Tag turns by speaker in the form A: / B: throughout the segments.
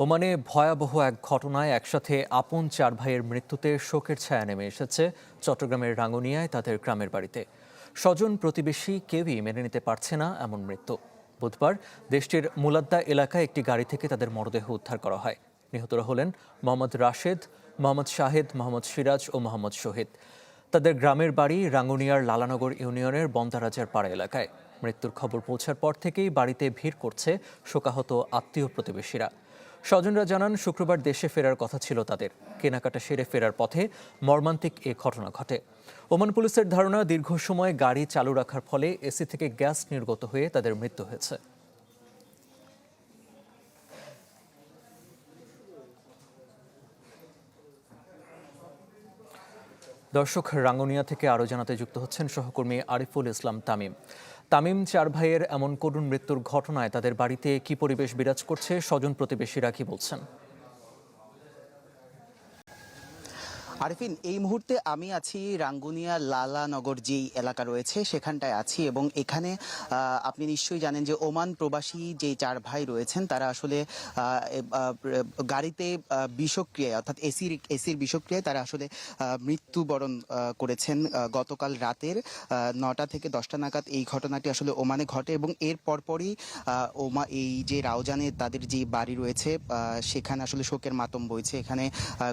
A: ওমানে ভয়াবহ এক ঘটনায় একসাথে আপন চার ভাইয়ের মৃত্যুতে শোকের ছায়া নেমে এসেছে চট্টগ্রামের রাঙ্গুনিয়ায় তাদের গ্রামের বাড়িতে। স্বজন প্রতিবেশী কেউই মেনে নিতে পারছে না এমন মৃত্যু। বুধবার দেশটির মুলাদ্দা এলাকায় একটি গাড়ি থেকে তাদের মরদেহ উদ্ধার করা হয়। নিহতরা হলেন মোহাম্মদ রাশেদ, মোহাম্মদ শাহেদ, মোহাম্মদ সিরাজ ও মোহাম্মদ শহীদ। তাদের গ্রামের বাড়ি রাঙ্গুনিয়ার লালানগর ইউনিয়নের বন্দারাজার পাড়া এলাকায়। মৃত্যুর খবর পৌঁছার পর থেকেই বাড়িতে ভিড় করছে শোকাহত আত্মীয় প্রতিবেশীরা। স্বজনরা জানান, শুক্রবার দেশে ফেরার কথা ছিল তাদের। কেনাকাটা সেরে ফেরার পথে মর্মান্তিক এ ঘটনা ঘটে। ওমান পুলিশের ধারণা, দীর্ঘ সময় গাড়ি চালু রাখার ফলে এসি থেকে গ্যাস নির্গত হয়ে তাদের মৃত্যু হয়েছে। দর্শক, রাঙ্গুনিয়া থেকে আরও জানাতে যুক্ত হচ্ছেন সহকর্মী আরিফুল ইসলাম তামিম। তামিম, চার ভাইয়ের এমন করুণ মৃত্যুর ঘটনায় তাদের বাড়িতে কি পরিবেশ বিরাজ করছে, স্বজন প্রতিবেশীরা কি বলছেন?
B: আরিফিন, এই মুহূর্তে আমি আছি রাঙ্গুনিয়া লালানগর যেই এলাকা রয়েছে সেখানটায় আছি, এবং এখানে আপনি নিশ্চয়ই জানেন যে ওমান প্রবাসী যে চার ভাই রয়েছেন তারা আসলে গাড়িতে বিষক্রিয়ায় অর্থাৎ এসির বিষক্রিয়ায় তারা আসলে মৃত্যুবরণ করেছেন গতকাল রাতের 9টা থেকে 10টা নাগাদ এই ঘটনাটি আসলে ওমানে ঘটে। এবং এর পরপরই এই যে রাউজানে তাদের যে বাড়ি রয়েছে সেখানে আসলে শোকের মাতম বইছে। এখানে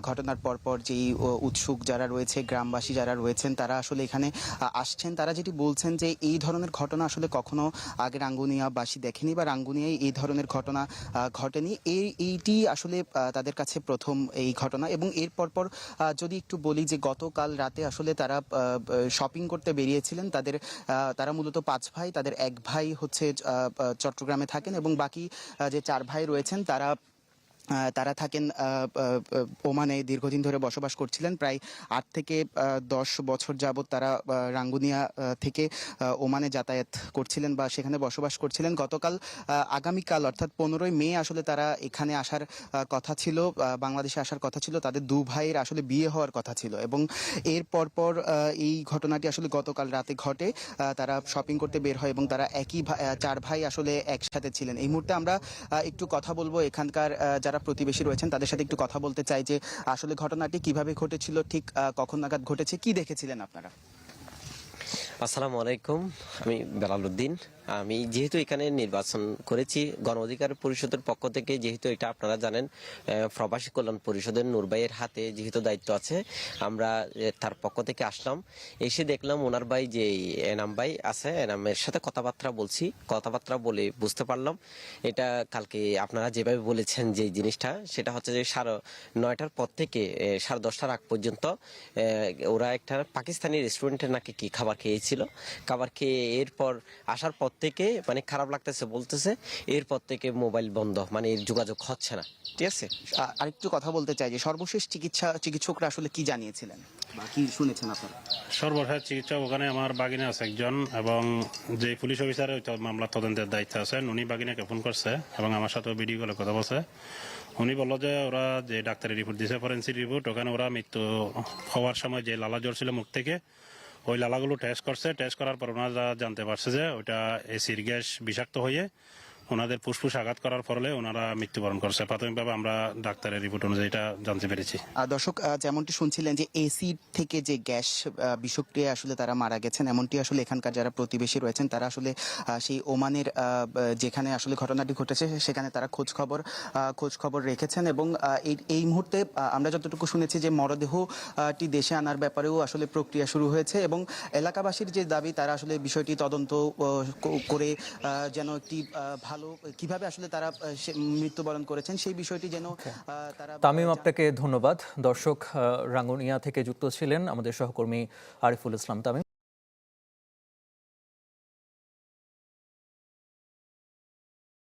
B: ঘটনার পরপর যেই উৎসুক যারা রয়েছে, গ্রামবাসী যারা রয়েছেন, তারা আসলে এখানে আসছেন। তারা যেটি বলছেন যে এই ধরনের ঘটনা আসলে কখনো আগে রাঙ্গুনিয়াবাসী দেখেনি বা রাঙ্গুনিয়ায় এই ধরনের ঘটনা ঘটেনি। এইটি আসলে তাদের কাছে প্রথম এই ঘটনা। এবং এর পরপর যদি একটু বলি যে গতকাল রাতে আসলে তারা শপিং করতে বেরিয়েছিলেন। তারা মূলত 5 ভাই, তাদের এক ভাই হচ্ছে চট্টগ্রামে থাকেন এবং বাকি যে 4 ভাই রয়েছেন তারা থাকেন ওমানে, দীর্ঘদিন ধরে বসবাস করছিলেন। প্রায় 8 থেকে 10 বছর যাবৎ তারা রাঙ্গুনিয়া থেকে ওমানে যাতায়াত করছিলেন বা সেখানে বসবাস করছিলেন। গতকাল আগামীকাল অর্থাৎ 15ই মে আসলে তারা এখানে আসার কথা ছিল, বাংলাদেশে আসার কথা ছিল। তাদের 2 ভাইয়ের আসলে বিয়ে হওয়ার কথা ছিল এবং এর পরপর এই ঘটনাটি আসলে গতকাল রাতে ঘটে। তারা শপিং করতে বের হয় এবং তারা 4 ভাই আসলে একসাথে ছিলেন। এই মুহূর্তে আমরা একটু কথা বলবো এখানকার যারা প্রতিবেশী রয়েছেন তাদের সাথে একটু কথা বলতে চাই যে আসলে ঘটনাটি কিভাবে ঘটেছিল, ঠিক কখন নাগাদ ঘটেছে, কি দেখেছিলেন আপনারা?
C: আসসালামু আলাইকুম, আমি বেলাল উদ্দিন। আমি যেহেতু এখানে নির্বাচন করেছি গণ অধিকার পরিষদের পক্ষ থেকে, যেহেতু এটা আপনারা জানেন প্রবাসী কল্যাণ পরিষদের নূর ভাইয়ের হাতে যেহেতু দায়িত্ব আছে, আমরা তার পক্ষ থেকে আসলাম। এসে দেখলাম ওনার ভাই যে এনাম ভাই আছে, এনামের সাথে কথাবার্তা বলে বুঝতে পারলাম এটা কালকে আপনারা যেভাবে বলেছেন যে জিনিসটা, সেটা হচ্ছে যে 9:30টার পর থেকে 10:30টার আগ পর্যন্ত ওরা একটা পাকিস্তানি রেস্টুরেন্টে নাকি কি খাবার খেয়েছিল। খাবার খেয়ে এরপর আসার পর থেকে মানে খারাপ লাগতেছে, বলতেছে এরপর থেকে মোবাইল বন্ধ, মানে এর যোগাযোগ হচ্ছে না। ঠিক আছে,
B: আরেকটু কথা বলতে চাই যে সর্বশেষ চিকিৎসকরা আসলে কি জানিয়েছিলেন বা কি শুনেছেন আপনারা?
D: সর্বশেষ চিকিৎসক ওখানে আমার বাগিনা আছে একজন, এবং যে পুলিশ অফিসার মামলা তদন্তের দায়িত্ব আছেন উনি বাগিনাকে ফোন করছে এবং আমার সাথে ভিডিও কলে কথা বলছে। উনি বললো যে ওরা যে ডাক্তারি রিপোর্ট দিয়েছে, ফরেন্সিক রিপোর্ট, ওখানে ওরা মৃত্যু হওয়ার সময় যে লালা জ্বর ছিল মুখ থেকে, ওই লালাগুলো টেস্ট করছে। টেস্ট করার পর ওনারা জানতে পারছে যে ওইটা এসির গ্যাস বিষাক্ত হয়ে ওনাদের ফুসফুস আঘাত করার ফলে ওনারা মৃত্যুবরণ করছে। প্রাথমিকভাবে আমরা ডাক্তারের রিপোর্ট অনুযায়ী এটা জানতে পেরেছি।
B: দর্শক, যেমনটি শুনছিলেন যে এসি থেকে যে গ্যাস বিষক্রিয়া আসলে তারা মারা গেছেন, এমনটি আসলে এখানকার যারা প্রতিবেশী রয়েছেন তারা আসলে সেই ওমানের যেখানে আসলে ঘটনাটি ঘটেছে সেখানে তারা খোঁজ খবর রেখেছেন। এবং এই মুহূর্তে আমরা যতটুকু শুনেছি যে মরদেহটি দেশে আনার ব্যাপারেও আসলে প্রক্রিয়া শুরু হয়েছে এবং এলাকাবাসীর যে দাবি, তারা আসলে বিষয়টি তদন্ত করে যেন একটি ভালো কিভাবে আসলে তারা মৃত্যুবরণ করেছেন সেই বিষয়টি যেন তারা।
A: তামিম, আপনাকে ধন্যবাদ। দর্শক, রাঙ্গুনিয়া থেকে যুক্ত ছিলেন আমাদের সহকর্মী আরিফুল ইসলাম তামিম।